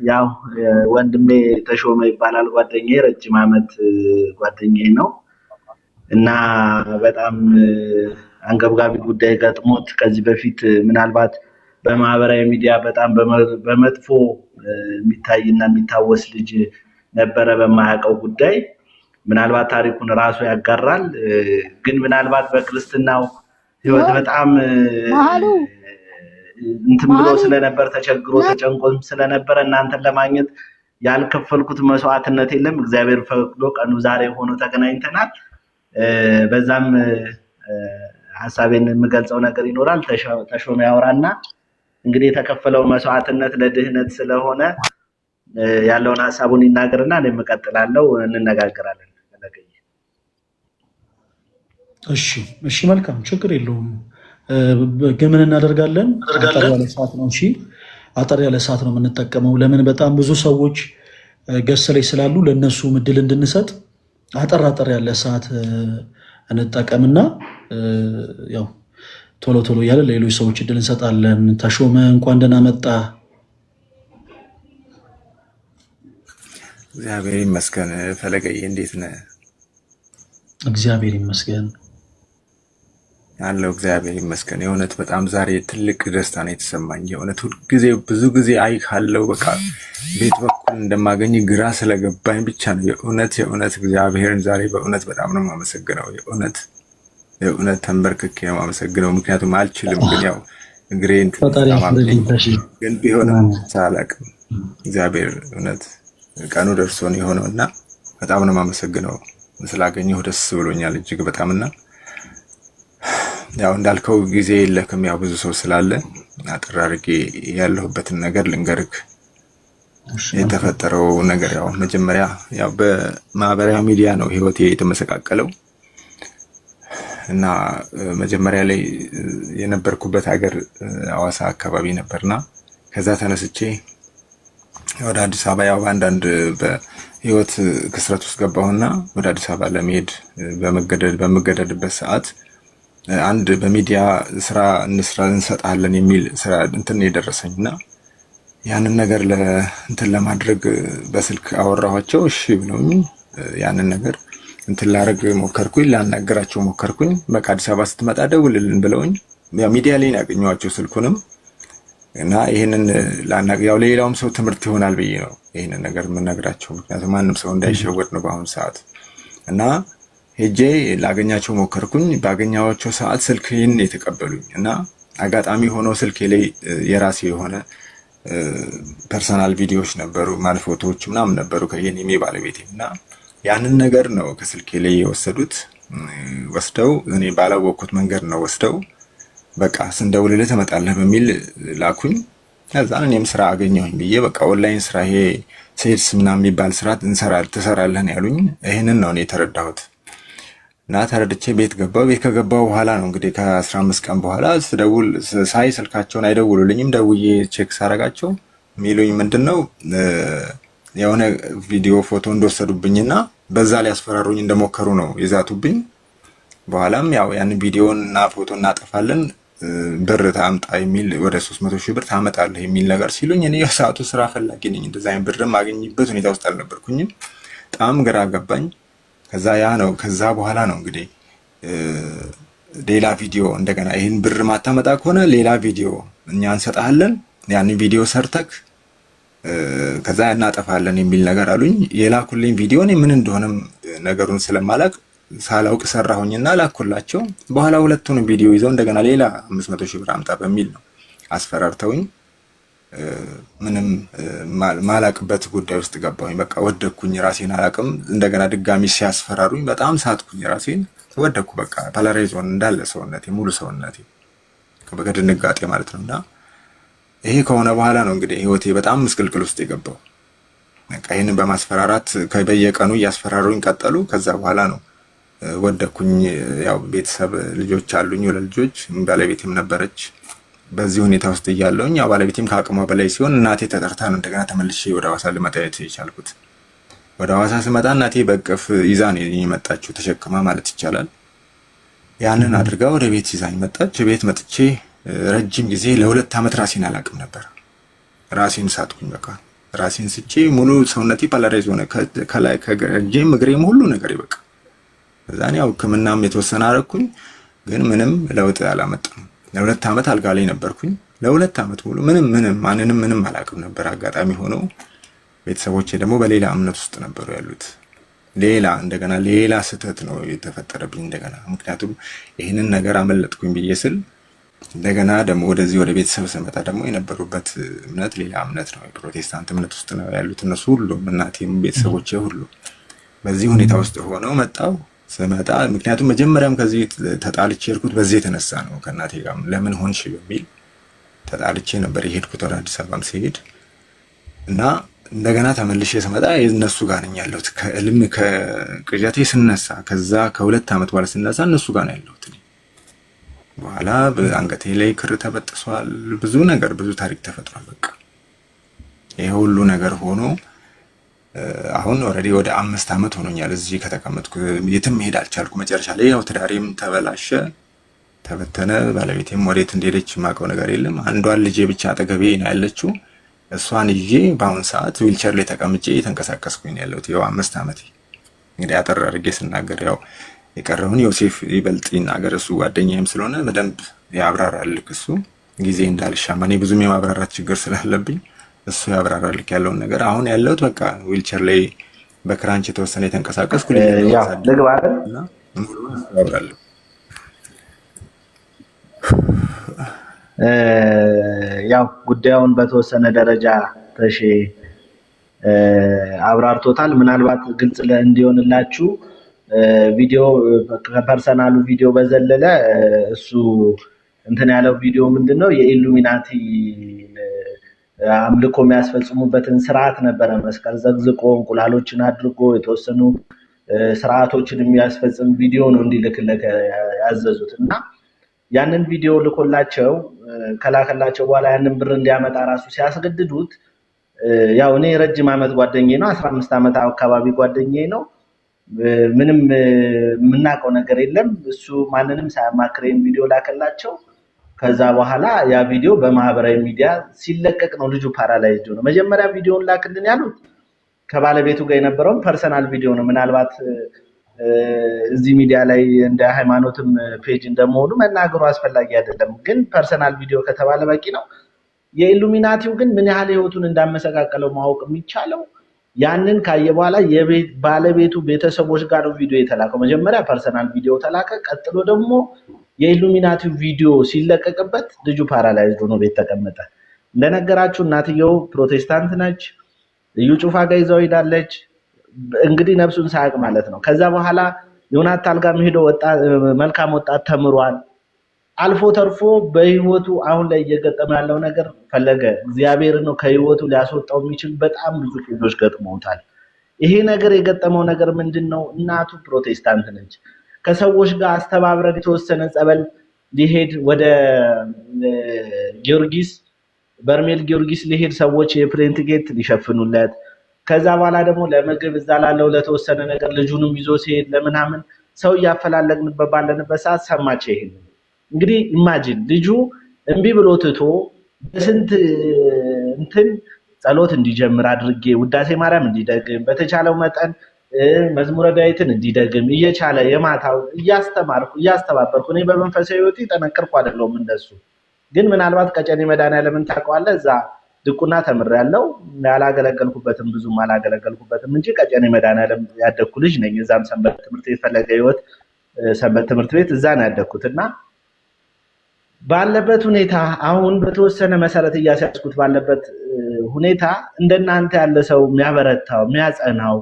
ያው ወንድሜ ተሾመ ይባላል ጓደኛዬ ረጅም ዓመት ጓደኛዬ ነው እና በጣም አንገብጋቢ ጉዳይ ገጥሞት ከዚህ በፊት ምናልባት በማህበራዊ ሚዲያ በጣም በመጥፎ የሚታይና የሚታወስ ልጅ ነበረ በማያውቀው ጉዳይ ምናልባት ታሪኩን ራሱ ያጋራል ግን ምናልባት በክርስትናው ህይወት በጣም እንትን ብሎ ስለነበር ተቸግሮ ተጨንቆም ስለነበር እናንተን ለማግኘት ያልከፈልኩት መስዋዕትነት የለም እግዚአብሔር ፈቅዶ ቀኑ ዛሬ ሆኖ ተገናኝተናል በዛም ሐሳቤን የምገልጸው ነገር ይኖራል ተሾመ ያወራና እንግዲህ የተከፈለው መስዋዕትነት ለድህነት ስለሆነ ያለውን ሐሳቡን ይናገርና እኔ መቀጥላለሁ እንነጋገራለን እሺ መልካም ችግር የለውም ግን ምን እናደርጋለን አጠር ያለ ሰዓት ነው የምንጠቀመው ለምን በጣም ብዙ ሰዎች ገስ ላይ ስላሉ ለነሱ እድል እንድንሰጥ አጠር ያለ ሰዓት እንጠቀምና ያው ቶሎ ያለ ለሌሎች ሰዎች እድል እንሰጣለን ተሾመ እንኳን ደህና መጣ እግዚአብሔር ይመስገን ፈለገዬ እንዴት ነህ እግዚአብሔር ይመስገን ያለው እግዚአብሔር ይመስገን የእውነት በጣም ዛሬ ትልቅ ደስታ ነው የተሰማኝ የእውነት ሁልጊዜ ብዙ ጊዜ ካለው በቃ ቤት በኩል እንደማገኝ ግራ ስለገባኝ ብቻ ነው የእውነት እግዚአብሔርን ዛሬ በእውነት በጣም ነው የማመሰግነው የእውነት ተንበርክኬ ነው የማመሰግነው ምክንያቱም አልችልም ግን ያው እግሬን ግን ቢሆንም ሳላቅም እግዚአብሔር እውነት ቀኑ ደርሶ ነው የሆነውና በጣም ነው የማመሰግነው ስላገኘሁ ደስ ብሎኛል እጅግ በጣምና ያው እንዳልከው ጊዜ የለክም ያው ብዙ ሰው ስላለ አጥር አድርጌ ያለሁበትን ነገር ልንገርክ የተፈጠረው ነገር ያው መጀመሪያ ያው በማህበራዊ ሚዲያ ነው ህይወቴ የተመሰቃቀለው እና መጀመሪያ ላይ የነበርኩበት ሀገር ሐዋሳ አካባቢ ነበርና ከዛ ተነስቼ ወደ አዲስ አበባ ያው አንዳንድ በህይወት ክስረት ውስጥ ገባሁና ወደ አዲስ አበባ ለመሄድ በመገደድበት ሰዓት አንድ በሚዲያ ስራ እንሰጣለን የሚል ስራ እንትን የደረሰኝና ያንን ነገር እንትን ለማድረግ በስልክ አወራኋቸው እሺ ብለውኝ ያንን ነገር እንትን ላረግ ሞከርኩኝ ላናገራቸው ሞከርኩኝ በቃ አዲስ አበባ ስትመጣ ደውልልን ብለውኝ ያው ሚዲያ ላይ ያገኘኋቸው ስልኩንም እና ይሄንን ያው ለሌላውም ሰው ትምህርት ይሆናል ብዬ ነው ይሄንን ነገር የምነግራቸው ምክንያቱም ማንም ሰው እንዳይሸወድ ነው በአሁኑ ሰዓት እና ሄጄ ላገኛቸው ሞከርኩኝ ባገኛቸው ሰዓት ስልኬን የተቀበሉኝ እና አጋጣሚ ሆኖ ስልኬ ላይ የራሴ የሆነ ፐርሰናል ቪዲዮዎች ነበሩ ማለት ፎቶዎች ምናምን ነበሩ ከየኔ ባለቤቴና ያንን ነገር ነው ከስልኬ ላይ ወስደው እኔ ባላወቅኩት መንገድ ነው ወስደው በቃ ስንደውልልህ ትመጣለህ በሚል ላኩኝ ከዛ እኔም ስራ አገኘሁኝ ብዬ በቃ ኦንላይን ስራ ይሄ ሴልስ ምናምን የሚባል ስራ ትሰራለህ ያሉኝ ይሄንን ነው እኔ የተረዳሁት እና ተረድቼ ቤት ከገባው በኋላ ነው እንግዲህ ከ15 ቀን በኋላ ስደውል ሳይ ስልካቸውን አይደውሉልኝም ደውዬ ቼክ ሳረጋቸው ሚሉኝ ምንድነው የሆነ ቪዲዮ ፎቶ እንደወሰዱብኝና በዛ ላይ ያስፈራሩኝ እንደሞከሩ ነው ይዛቱብኝ በኋላም ያው ያን ቪዲዮና ፎቶ እናጠፋለን ብር ታምጣ የሚል ወደ 300,000 ብር ታመጣለህ የሚል ነገር ሲሉኝ እኔ የሰዓቱ ስራ ፈላጊ ነኝ እንደዛ አይነት ብር ማግኘበት ሁኔታ ውስጥ አልነበርኩኝም በጣም ግራ ገባኝ ከዛ በኋላ ነው እንግዲህ ሌላ ቪዲዮ እንደገና ይሄን ብር ማታመጣ ከሆነ ሌላ ቪዲዮ እኛ እንሰጣለን ያን ቪዲዮ ሰርተክ ከዛ እናጠፋለን የሚል ነገር አሉኝ የላኩልኝ ቪዲዮ እኔ ምን እንደሆነም ነገሩን ስለማላቅ ሳላውቅ ሰራሁኝና ላኩላቸው በኋላ ሁለቱንም ቪዲዮ ይዘው እንደገና ሌላ 500,000 ብር አምጣ በሚል ነው አስፈራርተውኝ ምንም ማላቅበት ጉዳይ ውስጥ ገባሁኝ በቃ ወደኩኝ ራሴን አላቅም እንደገና ድጋሚ ሲያስፈራሩኝ በጣም ሳትኩኝ ራሴን ወደኩ በቃ ፓላራይዞን እንዳለ ሰውነቴ ሙሉ ሰውነቴ በድንጋጤ ማለት ነውና ይሄ ከሆነ በኋላ ነው እንግዲህ ህይወቴ በጣም ምስቅልቅል ውስጥ የገባው በቃ ይሄንን በማስፈራራት በየቀኑ ያስፈራሩኝ ቀጠሉ ከዛ በኋላ ነው ወደኩኝ ያው ቤተሰብ ልጆች አሉኝ ወለ ልጆች ባለቤቴም ነበረች በዚህ ሁኔታ ውስጥ ያለውኝ ያው ባለቤቴም ከአቅሟ በላይ ሲሆን እናቴ ተጠርታ ነው እንደገና ተመልሼ ወደ ሐዋሳ ልመጣ የቻልኩት ወደ ሐዋሳ ስመጣ እናቴ በቅፍ ይዛ ነው የመጣችው ተሸክማ ማለት ይቻላል ያንን አድርጋ ወደ ቤት ይዛኝ መጣች ቤት መጥቼ ረጅም ጊዜ ለ2 አመት ራሴን አላቅም ነበር ራሴን ሳትኩኝ። በቃ ራሴን ስቼ ሙሉ ሰውነቴ ፓላራይዝ ሆነ፣ ከላይ ከእጄም እግሬም ሁሉ ነገር በቃ። እዛኔ ያው ሕክምናም የተወሰነ አደረኩኝ፣ ግን ምንም ለውጥ አላመጣም። ለ2 ዓመት አልጋ ላይ ነበርኩኝ። ለ2 ዓመት ሙሉ ማንንም ምንም አላውቅም ነበር። አጋጣሚ ሆኖ ቤተሰቦቼ ደግሞ በሌላ እምነት ውስጥ ነበሩ ያሉት። እንደገና ሌላ ስህተት ነው የተፈጠረብኝ እንደገና። ምክንያቱም ይህንን ነገር አመለጥኩኝ ብዬ ስል እንደገና ደግሞ ወደዚህ ወደ ቤተሰብ ስመጣ ደግሞ የነበሩበት እምነት ሌላ እምነት ነው። የፕሮቴስታንት እምነት ውስጥ ነው ያሉት እነሱ ሁሉም፣ እናቴም ቤተሰቦቼ ሁሉ። በዚህ ሁኔታ ውስጥ ሆነው ስመጣ ምክንያቱም መጀመሪያም ከዚህ ተጣልቼ የሄድኩት በዚህ የተነሳ ነው። ከእናቴ ጋር ለምን ሆንሽ በሚል ተጣልቼ ነበር የሄድኩት ወደ አዲስ አበባም ሲሄድ እና እንደገና ተመልሼ ስመጣ የእነሱ ጋር ነኝ ያለሁት። ከቅዠቴ ስነሳ ከዛ ከ2 ዓመት በኋላ ስነሳ እነሱ ጋር ነው ያለሁት። በኋላ በአንገቴ ላይ ክር ተበጥሷል። ብዙ ታሪክ ተፈጥሯል። በቃ ይሄ ሁሉ ነገር ሆኖ አሁን ኦልሬዲ ወደ 5 ዓመት ሆኖኛል እዚህ ከተቀመጥኩ። የትም መሄድ አልቻልኩ። መጨረሻ ላይ ያው ትዳሬም ተበላሸ፣ ተበተነ። ባለቤቴም ወዴት እንደሄደች የማውቀው ነገር የለም። አንዷን ልጄ ብቻ አጠገቤ ነው ያለችው። እሷን ይዤ በአሁን ሰዓት ዊልቸር ላይ ተቀምጬ እየተንቀሳቀስኩኝ ነው ያለሁት። ያው 5 ዓመት እንግዲህ አጠር አድርጌ ስናገር ያው የቀረውን ዮሴፍ ይበልጥ ይናገር፣ እሱ ጓደኛዬም ስለሆነ በደንብ ያብራራልክ። እሱ ጊዜ እንዳልሻማ እኔ ብዙም የማብራራት ችግር ስላለብኝ እሱ ያብራራልክ ያለውን ነገር። አሁን ያለሁት በቃ ዊልቸር ላይ በክራንች የተወሰነ የተንቀሳቀስኩ ልግባ አይደል እና ያብራራልክ። ያው ጉዳዩን በተወሰነ ደረጃ ተሼ አብራርቶታል። ምናልባት ግልጽ እንዲሆንላችሁ ቪዲዮ ከፐርሰናሉ ቪዲዮ በዘለለ እሱ እንትን ያለው ቪዲዮ ምንድነው የኢሉሚናቲ አምልኮ የሚያስፈጽሙበትን ስርዓት ነበረ። መስቀል ዘግዝቆ እንቁላሎችን አድርጎ የተወሰኑ ስርዓቶችን የሚያስፈጽም ቪዲዮ ነው እንዲልክለት ያዘዙት እና ያንን ቪዲዮ ልኮላቸው ከላከላቸው በኋላ ያንን ብር እንዲያመጣ ራሱ ሲያስገድዱት ያው እኔ ረጅም ዓመት ጓደኛዬ ነው፣ 15 ዓመት አካባቢ ጓደኛዬ ነው። ምንም የምናውቀው ነገር የለም። እሱ ማንንም ሳያማክረኝ ቪዲዮ ላከላቸው። ከዛ በኋላ ያ ቪዲዮ በማህበራዊ ሚዲያ ሲለቀቅ ነው ልጁ ፓራላይዝድ ነው። መጀመሪያ ቪዲዮውን ላክልን ያሉት ከባለቤቱ ጋር የነበረውን ፐርሰናል ቪዲዮ ነው። ምናልባት እዚህ ሚዲያ ላይ እንደ ሃይማኖትም ፔጅ እንደመሆኑ መናገሩ አስፈላጊ አይደለም፣ ግን ፐርሰናል ቪዲዮ ከተባለ በቂ ነው። የኢሉሚናቲው ግን ምን ያህል ህይወቱን እንዳመሰቃቀለው ማወቅ የሚቻለው ያንን ካየ በኋላ ባለቤቱ ቤተሰቦች ጋር ነው ቪዲዮ የተላከው። መጀመሪያ ፐርሰናል ቪዲዮ ተላከ። ቀጥሎ ደግሞ የኢሉሚናቲው ቪዲዮ ሲለቀቅበት ልጁ ፓራላይዝድ ሆኖ ቤት ተቀመጠ። እንደነገራችሁ እናትየው ፕሮቴስታንት ነች። ልዩ ጩፋ ጋር ይዛው ሄዳለች። እንግዲህ ነፍሱን ሳያውቅ ማለት ነው። ከዛ በኋላ ዮናታን ጋር ሄዶ መልካም ወጣት ተምሯል። አልፎ ተርፎ በህይወቱ አሁን ላይ እየገጠመ ያለው ነገር ፈለገ እግዚአብሔር ነው ከህይወቱ ሊያስወጣው የሚችል በጣም ብዙ ኬዞች ገጥመውታል። ይሄ ነገር የገጠመው ነገር ምንድነው? እናቱ ፕሮቴስታንት ነች። ከሰዎች ጋር አስተባብረን የተወሰነ ጸበል ሊሄድ ወደ ጊዮርጊስ በርሜል ጊዮርጊስ ሊሄድ ሰዎች የፕሌን ቲኬት ሊሸፍኑለት፣ ከዛ በኋላ ደግሞ ለምግብ እዛ ላለው ለተወሰነ ነገር ልጁንም ይዞ ሲሄድ ለምናምን ሰው እያፈላለግንበት ባለንበት ሰዓት ሰማች። ይሄን እንግዲህ ኢማጂን ልጁ እምቢ ብሎ ትቶ በስንት እንትን ጸሎት እንዲጀምር አድርጌ ውዳሴ ማርያም እንዲደግም በተቻለው መጠን መዝሙረ ዳዊትን እንዲደግም እየቻለ የማታው እያስተባበርኩ እኔ በመንፈሳዊ ህይወቴ ጠነከርኩ አይደለሁም እንደሱ። ግን ምናልባት ቀጨኔ መድኃኒዓለምን ታውቀዋለህ? እዛ ድቁና ተምሬያለሁ። ያላገለገልኩበትም ብዙም አላገለገልኩበትም እንጂ ቀጨኔ መድኃኒዓለም ያደግኩ ልጅ ነኝ። እዛም ሰንበት ትምህርት ቤት ፈለገ ህይወት ሰንበት ትምህርት ቤት እዛ ነው ያደግኩትና ባለበት ሁኔታ አሁን በተወሰነ መሰረት እያስያዝኩት ባለበት ሁኔታ እንደናንተ ያለ ሰው የሚያበረታው የሚያጸናው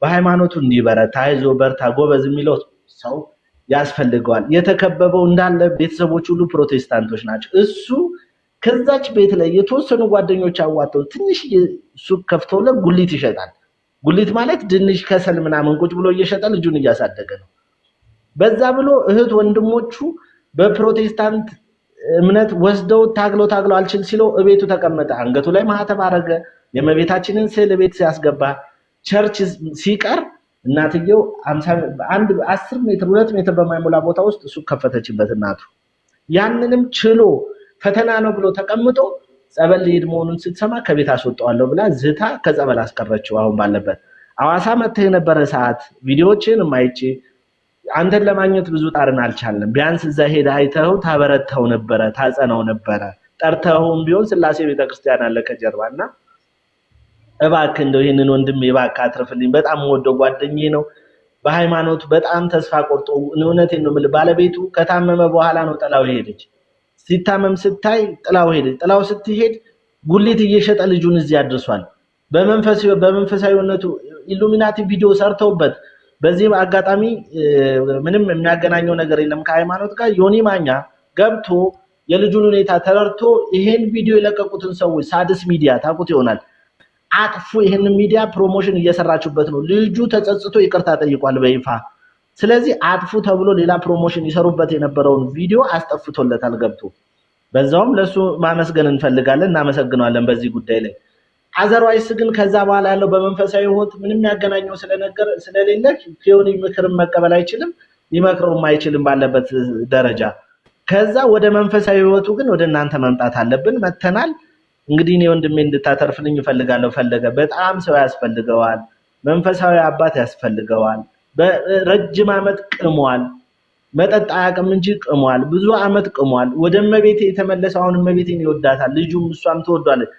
በሃይማኖቱ እንዲበረታ አይዞ በርታ ጎበዝ የሚለው ሰው ያስፈልገዋል። የተከበበው እንዳለ ቤተሰቦች ሁሉ ፕሮቴስታንቶች ናቸው። እሱ ከዛች ቤት ላይ የተወሰኑ ጓደኞች አዋተው ትንሽ ሱቅ ከፍተውለት ጉሊት ይሸጣል። ጉሊት ማለት ድንሽ ከሰል ምናምን ቁጭ ብሎ እየሸጠ ልጁን እያሳደገ ነው። በዛ ብሎ እህት ወንድሞቹ በፕሮቴስታንት እምነት ወስደው ታግሎ አልችል ሲለው እቤቱ ተቀመጠ። አንገቱ ላይ ማህተብ አረገ። የእመቤታችንን ስዕል ቤት ሲያስገባ ቸርች ሲቀር እናትየው 10 ሜትር 2 ሜትር በማይሞላ ቦታ ውስጥ እሱ ከፈተችበት እናቱ። ያንንም ችሎ ፈተና ነው ብሎ ተቀምጦ ጸበል ሊሄድ መሆኑን ስትሰማ ከቤት አስወጣዋለሁ ብላ ዝታ ከጸበል አስቀረችው። አሁን ባለበት ሐዋሳ መጥተህ የነበረ ሰዓት ቪዲዮዎችን ማይቼ አንተን ለማግኘት ብዙ ጣርን አልቻለም። ቢያንስ እዛ ሄደህ አይተኸው ታበረታው ነበረ፣ ታጸናው ነበረ። ጠርተኸውም ቢሆን ስላሴ ቤተክርስቲያን አለ ከጀርባና እባክህ እንደው ይሄንን ወንድም እባክህ አትርፍልኝ። በጣም ወደው ጓደኛዬ ነው። በሃይማኖቱ በጣም ተስፋ ቆርጦ እውነቴን ነው የምልህ። ባለቤቱ ከታመመ በኋላ ነው ጥላው ሄደች። ሲታመም ስታይ ጥላው ሄደች። ጥላው ስትሄድ ጉሊት እየሸጠ ልጁን እዚህ አድርሷል። በመንፈሳዊነቱ ኢሉሚናቲ ቪዲዮ ሰርተውበት በዚህ አጋጣሚ ምንም የሚያገናኘው ነገር የለም ከሃይማኖት ጋር። ዮኒ ማኛ ገብቶ የልጁን ሁኔታ ተረድቶ ይሄን ቪዲዮ የለቀቁትን ሰዎች ሳድስ ሚዲያ ታውቁት ይሆናል አጥፉ፣ ይሄንን ሚዲያ ፕሮሞሽን እየሰራችሁበት ነው። ልጁ ተጸጽቶ ይቅርታ ጠይቋል በይፋ። ስለዚህ አጥፉ ተብሎ ሌላ ፕሮሞሽን ይሰሩበት የነበረውን ቪዲዮ አስጠፍቶለታል ገብቶ። በዛውም ለሱ ማመስገን እንፈልጋለን፣ እናመሰግናለን በዚህ ጉዳይ ላይ። አዘርዋይስ ግን ከዛ በኋላ ያለው በመንፈሳዊ ህይወት ምንም ያገናኘው ስለሌለ ፊዮኒ ምክርም መቀበል አይችልም፣ ሊመክረውም አይችልም ባለበት ደረጃ። ከዛ ወደ መንፈሳዊ ህይወቱ ግን ወደ እናንተ መምጣት አለብን። መተናል። እንግዲህ እኔ ወንድሜ እንድታተርፍልኝ እፈልጋለሁ። ፈለገ በጣም ሰው ያስፈልገዋል፣ መንፈሳዊ አባት ያስፈልገዋል። በረጅም ዓመት ቅሟል፣ መጠጥ አያውቅም እንጂ ቅሟል፣ ብዙ ዓመት ቅሟል። ወደ እመቤቴ የተመለሰ አሁን እመቤቴን ይወዳታል፣ ልጁም እሷም ትወዷለች።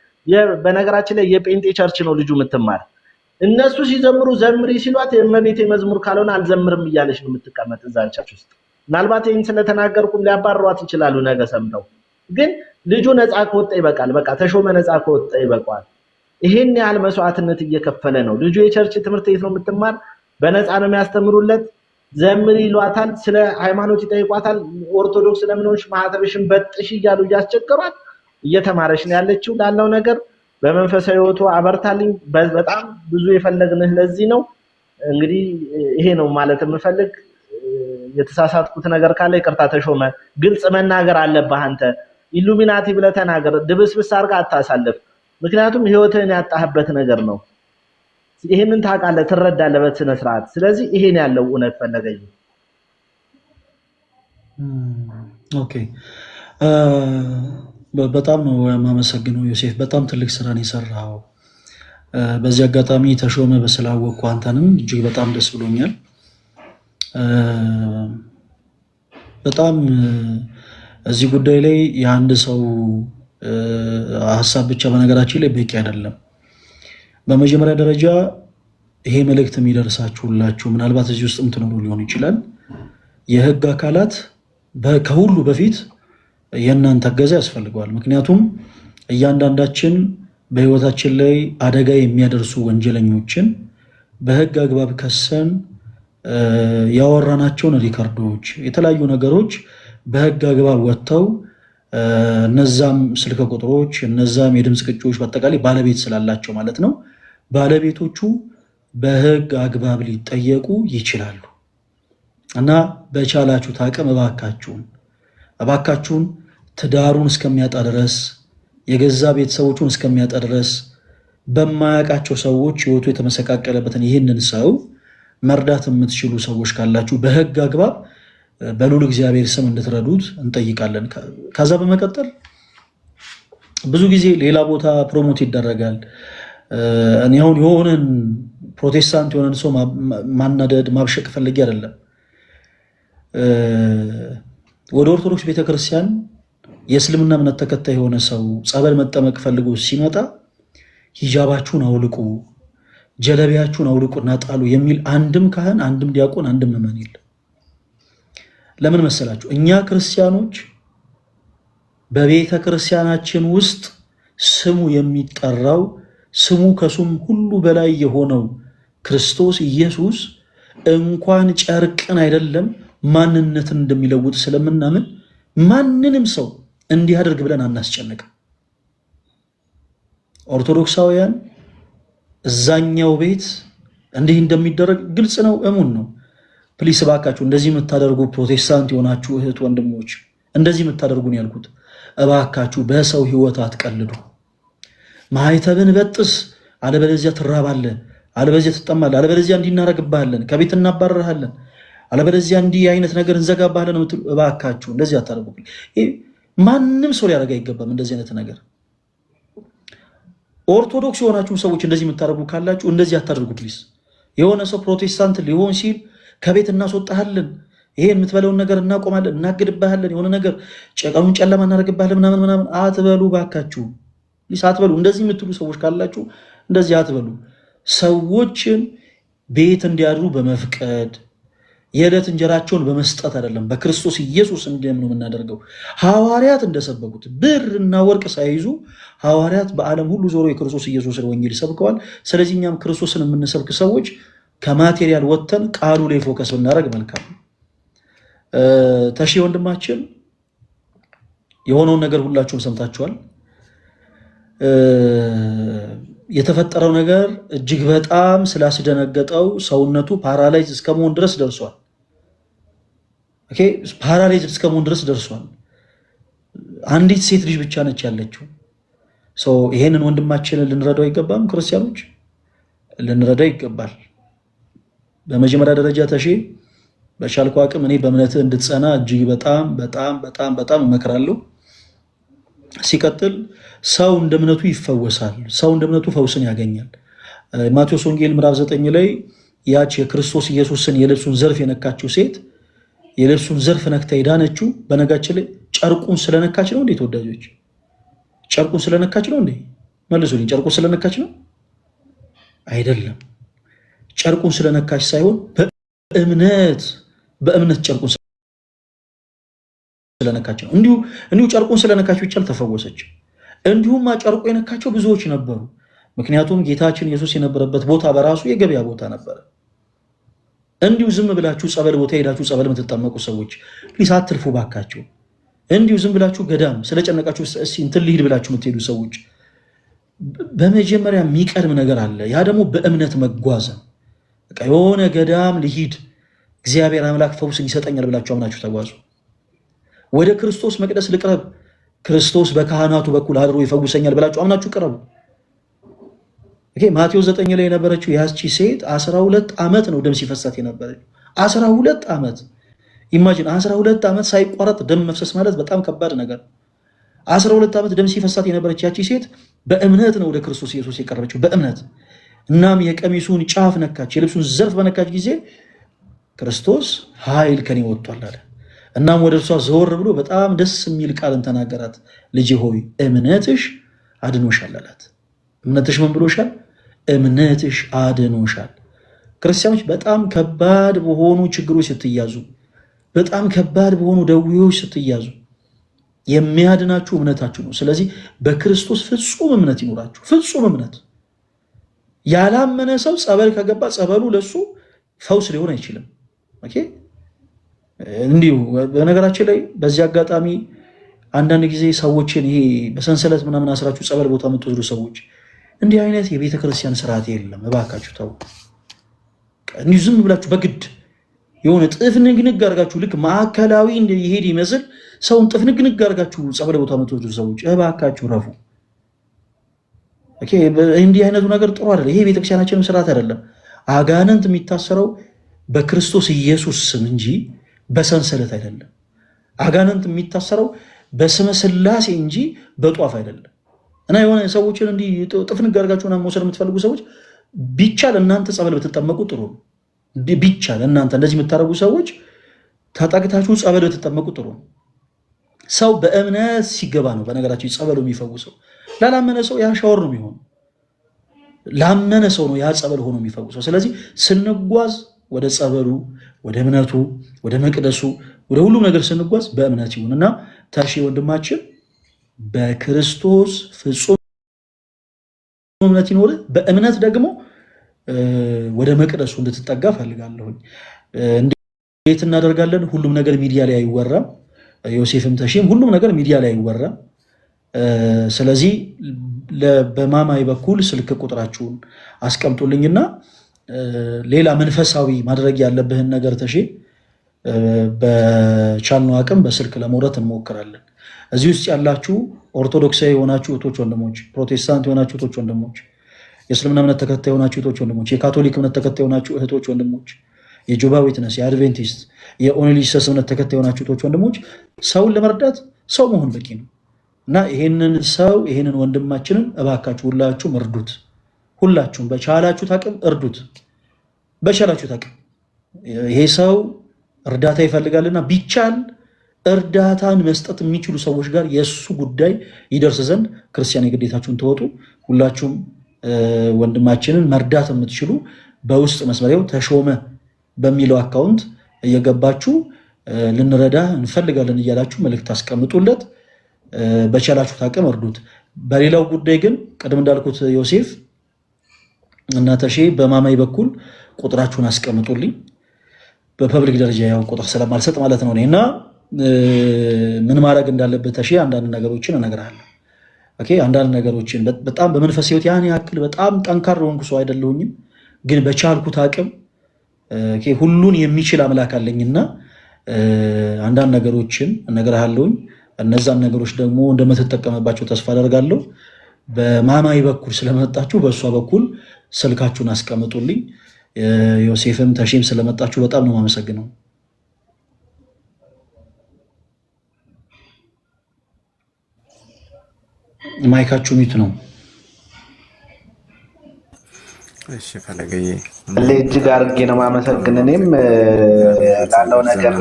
በነገራችን ላይ የጴንጤ ቸርች ነው ልጁ የምትማር። እነሱ ሲዘምሩ ዘምሪ ሲሏት የእመቤቴ መዝሙር ካልሆነ አልዘምርም እያለች ነው የምትቀመጥ እዛ ቸርች ውስጥ። ምናልባት ይህን ስለተናገርኩም ሊያባርሯት ይችላሉ ነገ ሰምተው። ግን ልጁ ነፃ ከወጣ ይበቃል። በቃ ተሾመ ነፃ ከወጣ ይበቃል። ይሄን ያህል መስዋዕትነት እየከፈለ ነው ልጁ። የቸርች ትምህርት ቤት ነው የምትማር፣ በነፃ ነው የሚያስተምሩለት። ዘምሪ ይሏታል፣ ስለ ሃይማኖት ይጠይቋታል። ኦርቶዶክስ ለምን ሆንሽ ማህተብሽን በጥሽ እያሉ እያስቸገሯት እየተማረች ነው ያለችው። ላለው ነገር በመንፈሳዊ ህይወቱ አበርታልኝ። በጣም ብዙ የፈለግንህ ለዚህ ነው። እንግዲህ ይሄ ነው ማለት የምፈልግ። የተሳሳትኩት ነገር ካለ ይቅርታ ተሾመ። ግልጽ መናገር አለብህ አንተ። ኢሉሚናቲ ብለህ ተናገር፣ ድብስብስ አድርገህ አታሳልፍ። ምክንያቱም ህይወትህን ያጣህበት ነገር ነው። ይሄንን ታውቃለህ፣ ትረዳለህ በስነ ስርዓት። ስለዚህ ይሄን ያለው እውነት ፈለገኝ። ኦኬ በጣም ነው የማመሰግነው ዮሴፍ፣ በጣም ትልቅ ስራን የሰራው። በዚህ አጋጣሚ ተሾመ በስላወቅኩ አንተንም እጅግ በጣም ደስ ብሎኛል። በጣም እዚህ ጉዳይ ላይ የአንድ ሰው ሀሳብ ብቻ በነገራችን ላይ በቂ አይደለም። በመጀመሪያ ደረጃ ይሄ መልእክት የሚደርሳችሁ ሁላችሁ ምናልባት እዚህ ውስጥ የምትኖሩ ሊሆን ይችላል። የህግ አካላት ከሁሉ በፊት የእናንተ እገዛ ያስፈልገዋል። ምክንያቱም እያንዳንዳችን በህይወታችን ላይ አደጋ የሚያደርሱ ወንጀለኞችን በህግ አግባብ ከሰን ያወራናቸውን ሪከርዶች፣ የተለያዩ ነገሮች በህግ አግባብ ወጥተው እነዛም ስልክ ቁጥሮች፣ እነዛም የድምፅ ቅጂዎች በአጠቃላይ ባለቤት ስላላቸው ማለት ነው ባለቤቶቹ በህግ አግባብ ሊጠየቁ ይችላሉ እና በቻላችሁት አቅም እባካችሁን ትዳሩን እስከሚያጣ ድረስ የገዛ ቤተሰቦቹን እስከሚያጣ ድረስ በማያውቃቸው ሰዎች ህይወቱ የተመሰቃቀለበትን ይህንን ሰው መርዳት የምትችሉ ሰዎች ካላችሁ በህግ አግባብ በልዑል እግዚአብሔር ስም እንድትረዱት እንጠይቃለን። ከዛ በመቀጠል ብዙ ጊዜ ሌላ ቦታ ፕሮሞት ይደረጋል። እኔ አሁን የሆነን ፕሮቴስታንት የሆነን ሰው ማናደድ ማብሸቅ ፈልጌ አይደለም። ወደ ኦርቶዶክስ ቤተክርስቲያን የእስልምና እምነት ተከታይ የሆነ ሰው ጸበል መጠመቅ ፈልጎ ሲመጣ ሂጃባችሁን አውልቁ፣ ጀለቢያችሁን አውልቁና ጣሉ የሚል አንድም ካህን፣ አንድም ዲያቆን፣ አንድም ምዕመን የለም። ለምን መሰላችሁ? እኛ ክርስቲያኖች በቤተ ክርስቲያናችን ውስጥ ስሙ የሚጠራው ስሙ ከስም ሁሉ በላይ የሆነው ክርስቶስ ኢየሱስ እንኳን ጨርቅን አይደለም ማንነትን እንደሚለውጥ ስለምናምን ማንንም ሰው እንዲህ አድርግ ብለን አናስጨንቅም። ኦርቶዶክሳውያን እዛኛው ቤት እንዲህ እንደሚደረግ ግልጽ ነው፣ እሙን ነው። ፕሊስ እባካችሁ እንደዚህ የምታደርጉ ፕሮቴስታንት የሆናችሁ እህት ወንድሞች፣ እንደዚህ የምታደርጉን ያልኩት እባካችሁ በሰው ህይወት አትቀልዱ። ማህተብን በጥስ፣ አለበለዚያ ትራባለህ፣ አለበለዚያ ትጠማለህ፣ አለበለዚያ እንዲህ እናደርግብሃለን፣ ከቤት እናባረርሃለን፣ አለበለዚያ እንዲህ አይነት ነገር እንዘጋብሃለን የምትሉ እባካችሁ እንደዚህ አታደርጉ። ማንም ሰው ሊያደርግ አይገባም እንደዚህ አይነት ነገር። ኦርቶዶክስ የሆናችሁ ሰዎች እንደዚህ የምታደርጉ ካላችሁ እንደዚህ አታደርጉ ፕሊስ። የሆነ ሰው ፕሮቴስታንት ሊሆን ሲል ከቤት እናስወጣሃለን፣ ይሄን የምትበለውን ነገር እናቆማለን፣ እናግድብሃለን፣ የሆነ ነገር ቀኑን ጨለማ እናደርግብሃለን ምናምን አትበሉ ባካችሁ ፕሊስ አትበሉ። እንደዚህ የምትሉ ሰዎች ካላችሁ እንደዚህ አትበሉ። ሰዎችን ቤት እንዲያድሩ በመፍቀድ የዕለት እንጀራቸውን በመስጠት አይደለም፣ በክርስቶስ ኢየሱስ እንዲያምኑ የምናደርገው። ሐዋርያት እንደሰበኩት ብርና ወርቅ ሳይዙ ሐዋርያት በዓለም ሁሉ ዞሮ የክርስቶስ ኢየሱስን ወንጌል ሰብከዋል። ስለዚህ እኛም ክርስቶስን የምንሰብክ ሰዎች ከማቴሪያል ወጥተን ቃሉ ላይ ፎከስ ብናደርግ መልካም። ተሺ ወንድማችን የሆነውን ነገር ሁላችሁም ሰምታችኋል። የተፈጠረው ነገር እጅግ በጣም ስላስደነገጠው ሰውነቱ ፓራላይዝ እስከመሆን ድረስ ደርሷል። ኦኬ ፓራላይዝ እስከመሆን ድረስ ደርሷል። አንዲት ሴት ልጅ ብቻ ነች ያለችው። ይሄንን ወንድማችንን ልንረዳው አይገባም? ክርስቲያኖች ልንረዳው ይገባል። በመጀመሪያ ደረጃ ተሼ በቻልኩ አቅም እኔ በእምነትህ እንድትጸና እጅግ በጣም በጣም በጣም በጣም እመክራለሁ። ሲቀጥል ሰው እንደ እምነቱ ይፈወሳል። ሰው እንደ እምነቱ ፈውስን ያገኛል። ማቴዎስ ወንጌል ምዕራፍ 9 ላይ ያች የክርስቶስ ኢየሱስን የልብሱን ዘርፍ የነካችው ሴት የልብሱን ዘርፍ ነክታ የዳነችው በነጋችን ላይ ጨርቁን ስለነካች ነው እንዴ? ተወዳጆች ጨርቁን ስለነካች ነው እንዴ? መልሱልኝ። ጨርቁን ስለነካች ነው? አይደለም። ጨርቁን ስለነካች ሳይሆን በእምነት ጨርቁን ስለነካች ነው። እንዲሁ ጨርቁን ስለነካች ብቻ አልተፈወሰች። እንዲሁም ጨርቁ የነካቸው ብዙዎች ነበሩ። ምክንያቱም ጌታችን ኢየሱስ የነበረበት ቦታ በራሱ የገበያ ቦታ ነበረ። እንዲሁ ዝም ብላችሁ ጸበል ቦታ ሄዳችሁ ጸበል የምትጠመቁ ሰዎች ፕሊስ አትልፉ ባካችሁ። እንዲሁ ዝም ብላችሁ ገዳም ስለጨነቃችሁ እንትን ልሂድ ብላችሁ የምትሄዱ ሰዎች በመጀመሪያ የሚቀድም ነገር አለ። ያ ደግሞ በእምነት መጓዝ። በቃ የሆነ ገዳም ልሂድ እግዚአብሔር አምላክ ፈውስን ይሰጠኛል ብላችሁ አምናችሁ ተጓዙ። ወደ ክርስቶስ መቅደስ ልቅረብ ክርስቶስ በካህናቱ በኩል አድሮ ይፈውሰኛል ብላችሁ አምናችሁ ቅረቡ። ማቴዎስ 9 ላይ የነበረችው ያቺ ሴት 12 ዓመት ነው ደም ሲፈሳት የነበረችው። 12 ዓመት ኢማጂን፣ 12 ዓመት ሳይቋረጥ ደም መፍሰስ ማለት በጣም ከባድ ነገር። 12 ዓመት ደም ሲፈሳት የነበረች ያቺ ሴት በእምነት ነው ወደ ክርስቶስ ኢየሱስ የቀረበችው፣ በእምነት። እናም የቀሚሱን ጫፍ ነካች፣ የልብሱን ዘርፍ በነካች ጊዜ ክርስቶስ ኃይል ከኔ ወጥቷል አለ። እናም ወደ እርሷ ዘወር ብሎ በጣም ደስ የሚል ቃልን ተናገራት። ልጄ ሆይ እምነትሽ አድኖሻል አላት። እምነትሽ ምን ብሎሻል? እምነትሽ አድኖሻል። ክርስቲያኖች በጣም ከባድ በሆኑ ችግሮች ስትያዙ፣ በጣም ከባድ በሆኑ ደዌዎች ስትያዙ የሚያድናችሁ እምነታችሁ ነው። ስለዚህ በክርስቶስ ፍጹም እምነት ይኖራችሁ። ፍጹም እምነት። ያላመነ ሰው ጸበል ከገባ ጸበሉ ለሱ ፈውስ ሊሆን አይችልም። ኦኬ እንዲሁ በነገራችን ላይ በዚህ አጋጣሚ አንዳንድ ጊዜ ሰዎችን ይሄ በሰንሰለት ምናምን አስራችሁ ጸበል ቦታ የምትወስዱ ሰዎች እንዲህ አይነት የቤተ ክርስቲያን ስርዓት የለም። እባካችሁ ተው። እንዲሁ ዝም ብላችሁ በግድ የሆነ ጥፍንግንግ አድርጋችሁ ልክ ማዕከላዊ ይሄድ ይመስል ሰውን ጥፍንግንግ አድርጋችሁ ጸበል ቦታ የምትወስዱ ሰዎች እባካችሁ ረፉ። እንዲህ አይነቱ ነገር ጥሩ አይደለም። ይሄ ቤተክርስቲያናችንም ስርዓት አይደለም። አጋንንት የሚታሰረው በክርስቶስ ኢየሱስ ስም እንጂ በሰንሰለት አይደለም። አጋንንት የሚታሰረው በስመ ሥላሴ እንጂ በጧፍ አይደለም። እና የሆነ ሰዎችን እንዲህ ጥፍንግ አድርጋችሁ መውሰድ የምትፈልጉ ሰዎች ቢቻል እናንተ ጸበል ብትጠመቁ ጥሩ ነው። ቢቻል እናንተ እንደዚህ የምታደርጉ ሰዎች ተጠግታችሁ ጸበል ብትጠመቁ ጥሩ ነው። ሰው በእምነት ሲገባ ነው በነገራችን ጸበሉ የሚፈውሰው። ላላመነ ሰው ያ ሻወር ነው የሚሆነው። ላመነ ሰው ነው ያ ጸበል ሆኖ የሚፈውሰው። ስለዚህ ስንጓዝ ወደ ጸበሉ፣ ወደ እምነቱ፣ ወደ መቅደሱ፣ ወደ ሁሉም ነገር ስንጓዝ በእምነት ይሁን እና ታሺ ወንድማችን በክርስቶስ ፍጹም እምነት ይኖር። በእምነት ደግሞ ወደ መቅደሱ እንድትጠጋ ፈልጋለሁኝ። እንዴት እናደርጋለን? ሁሉም ነገር ሚዲያ ላይ አይወራም። ዮሴፍም ተሺም ሁሉም ነገር ሚዲያ ላይ አይወራም። ስለዚህ በማማይ በኩል ስልክ ቁጥራችሁን አስቀምጡልኝና ሌላ መንፈሳዊ ማድረግ ያለብህን ነገር ተሺ በቻልነው አቅም በስልክ ለመውረት እንሞክራለን። እዚህ ውስጥ ያላችሁ ኦርቶዶክሳዊ የሆናችሁ እህቶች ወንድሞች፣ ፕሮቴስታንት የሆናችሁ እህቶች ወንድሞች፣ የእስልምና እምነት ተከታይ የሆናችሁ እህቶች ወንድሞች፣ የካቶሊክ እምነት ተከታይ የሆናችሁ እህቶች ወንድሞች፣ የጆባ ዊትነስ፣ የአድቬንቲስት፣ የኦንሊ ጂሰስ እምነት ተከታይ የሆናችሁ እህቶች ወንድሞች፣ ሰውን ለመርዳት ሰው መሆን በቂ ነው። እና ይሄንን ሰው ይሄንን ወንድማችንን እባካችሁ ሁላችሁም እርዱት። ሁላችሁም በቻላችሁት አቅም እርዱት። በቻላችሁት አቅም ይሄ ሰው እርዳታ ይፈልጋልና ቢቻል እርዳታን መስጠት የሚችሉ ሰዎች ጋር የእሱ ጉዳይ ይደርስ ዘንድ ክርስቲያን የግዴታችሁን ተወጡ። ሁላችሁም ወንድማችንን መርዳት የምትችሉ በውስጥ መስመሪያው ተሾመ በሚለው አካውንት እየገባችሁ ልንረዳ እንፈልጋለን እያላችሁ መልእክት አስቀምጡለት። በቻላችሁት አቅም እርዱት። በሌላው ጉዳይ ግን ቅድም እንዳልኩት ዮሴፍ እና ተሼ በማማይ በኩል ቁጥራችሁን አስቀምጡልኝ። በፐብሊክ ደረጃ ያው ቁጥር ስለማልሰጥ ማለት ነው እና ምን ማድረግ እንዳለበት ተሼ አንዳንድ ነገሮችን እነግርሃለሁ። ኦኬ፣ አንዳንድ ነገሮችን በጣም በመንፈስ ህይወት ያን ያክል በጣም ጠንካራ ሆንኩ ሰው አይደለሁኝም፣ ግን በቻልኩት አቅም ሁሉን የሚችል አምላክ አለኝና አንዳንድ ነገሮችን እነግርሃለሁኝ። እነዛን ነገሮች ደግሞ እንደምትጠቀምባቸው ተስፋ አደርጋለሁ። በማማይ በኩል ስለመጣችሁ በእሷ በኩል ስልካችሁን አስቀምጡልኝ። ዮሴፍም ተሼም ስለመጣችሁ በጣም ነው የማመሰግነው። ማይካችሁ ሚት ነው። እሺ ፈለገዬ እጅግ አድርጌ ነው የማመሰግን። እኔም ላለው ነገር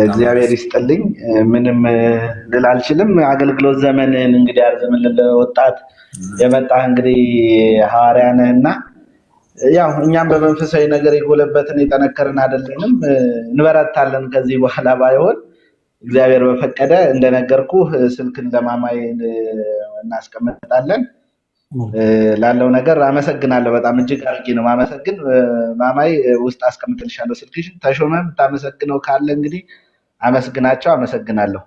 እግዚአብሔር ይስጥልኝ። ምንም ልል አልችልም። አገልግሎት ዘመንን እንግዲህ አርዝምልን። ወጣት የመጣህ እንግዲህ ሐዋርያ ነህና ያው እኛም በመንፈሳዊ ነገር የጎለበትን የጠነከርን አይደለንም፣ እንበረታለን። ከዚህ በኋላ ባይሆን እግዚአብሔር በፈቀደ እንደነገርኩ ስልክን ለማማይ እናስቀምጣለን። ላለው ነገር አመሰግናለሁ። በጣም እጅግ አድርጌ ነው ማመሰግን። ማማይ ውስጥ አስቀምጥልሻለሁ ስልክሽን። ተሾመ የምታመሰግነው ካለ እንግዲህ አመስግናቸው። አመሰግናለሁ።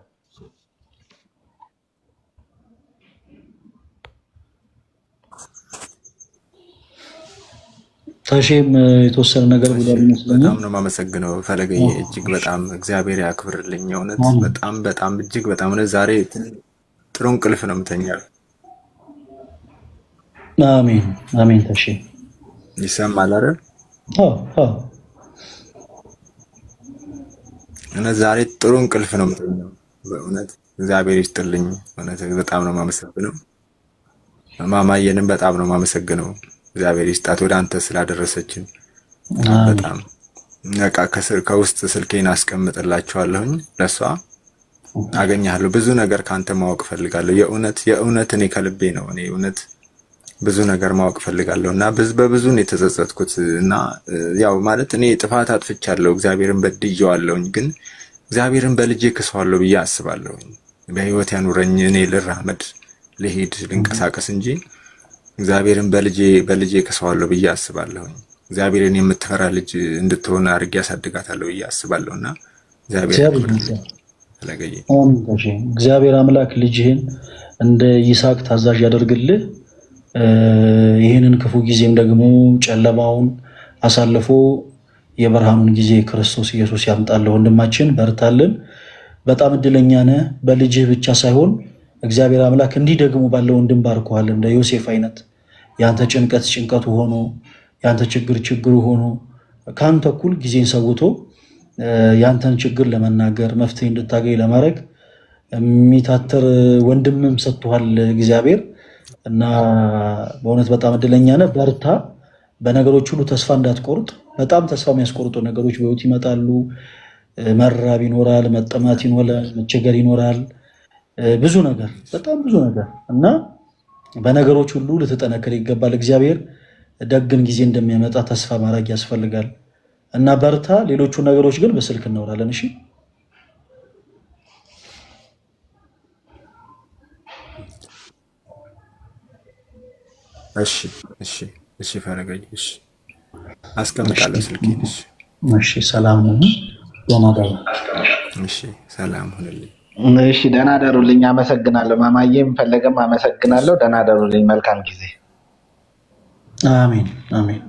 ተሼም የተወሰነ ነገር ብሏል ይመስለኛል። በጣም ነው የማመሰግነው ፈለገዬ፣ እጅግ በጣም እግዚአብሔር ያክብርልኝ። እውነት በጣም እጅግ በጣም እውነት ዛሬ ጥሩ እንቅልፍ ነው የምተኛው። አሜን አሜን። ተሼ ይሰማል አይደል? እውነት ዛሬ ጥሩ እንቅልፍ ነው የምተኛው። በእውነት እግዚአብሔር ይስጥልኝ። እውነት በጣም ነው የማመሰግነው። ማማየንም በጣም ነው የማመሰግነው። እግዚአብሔር ይስጣት ወደ አንተ ስላደረሰችን። በጣም ነቃ ከውስጥ ስልኬን አስቀምጥላችኋለሁኝ። ለሷ አገኛለሁ። ብዙ ነገር ካንተ ማወቅ ፈልጋለሁ። የእውነት እኔ ከልቤ ነው። እኔ እውነት ብዙ ነገር ማወቅ ፈልጋለሁ እና በብዙ ነው የተጸጸትኩት እና ያው ማለት እኔ ጥፋት አጥፍቻለሁ፣ እግዚአብሔርን በድዬዋለሁኝ። ግን እግዚአብሔርን በልጄ ክሰዋለሁ ብዬ አስባለሁኝ። በህይወት ያኑረኝ፣ እኔ ልራመድ፣ ልሄድ፣ ልንቀሳቀስ እንጂ እግዚአብሔርን በልጄ ክሰዋለሁ ብዬ አስባለሁኝ። እግዚአብሔርን የምትፈራ ልጅ እንድትሆን አድርጌ ያሳድጋታለሁ ብዬ አስባለሁና እግዚአብሔር አምላክ ልጅህን እንደ ይስሐቅ ታዛዥ ያደርግልህ። ይህንን ክፉ ጊዜም ደግሞ ጨለማውን አሳልፎ የብርሃኑን ጊዜ ክርስቶስ ኢየሱስ ያምጣልህ። ወንድማችን በርታልን። በጣም እድለኛ ነህ። በልጅህ ብቻ ሳይሆን እግዚአብሔር አምላክ እንዲህ ደግሞ ባለው ወንድም ባርኮሃል። እንደ ዮሴፍ አይነት ያንተ ጭንቀት ጭንቀቱ ሆኖ ያንተ ችግር ችግሩ ሆኖ ካንተ እኩል ጊዜን ሰውቶ ያንተን ችግር ለመናገር መፍትሄ እንድታገኝ ለማድረግ የሚታተር ወንድምም ሰጥቷል እግዚአብሔር እና በእውነት በጣም እድለኛ ነህ። በርታ። በነገሮች ሁሉ ተስፋ እንዳትቆርጥ። በጣም ተስፋ የሚያስቆርጡ ነገሮች በህይወት ይመጣሉ። መራብ ይኖራል፣ መጠማት ይኖራል፣ መቸገር ይኖራል፣ ብዙ ነገር በጣም ብዙ ነገር እና በነገሮች ሁሉ ልትጠነክር ይገባል። እግዚአብሔር ደግን ጊዜ እንደሚያመጣ ተስፋ ማድረግ ያስፈልጋል እና በርታ። ሌሎቹ ነገሮች ግን በስልክ እናወራለን። እሺ እሺ እሺ እሺ ፈረገኝ። እሺ አስቀምጣለሁ ስልኬን። እሺ ሰላም ሁኑ። ደህና ደሩ። እሺ ሰላም ሁኑልኝ። እሺ ደህና ደሩልኝ። አመሰግናለሁ። ማማዬም ፈለገም አመሰግናለሁ። ደህና ደሩልኝ። መልካም ጊዜ። አሜን አሜን።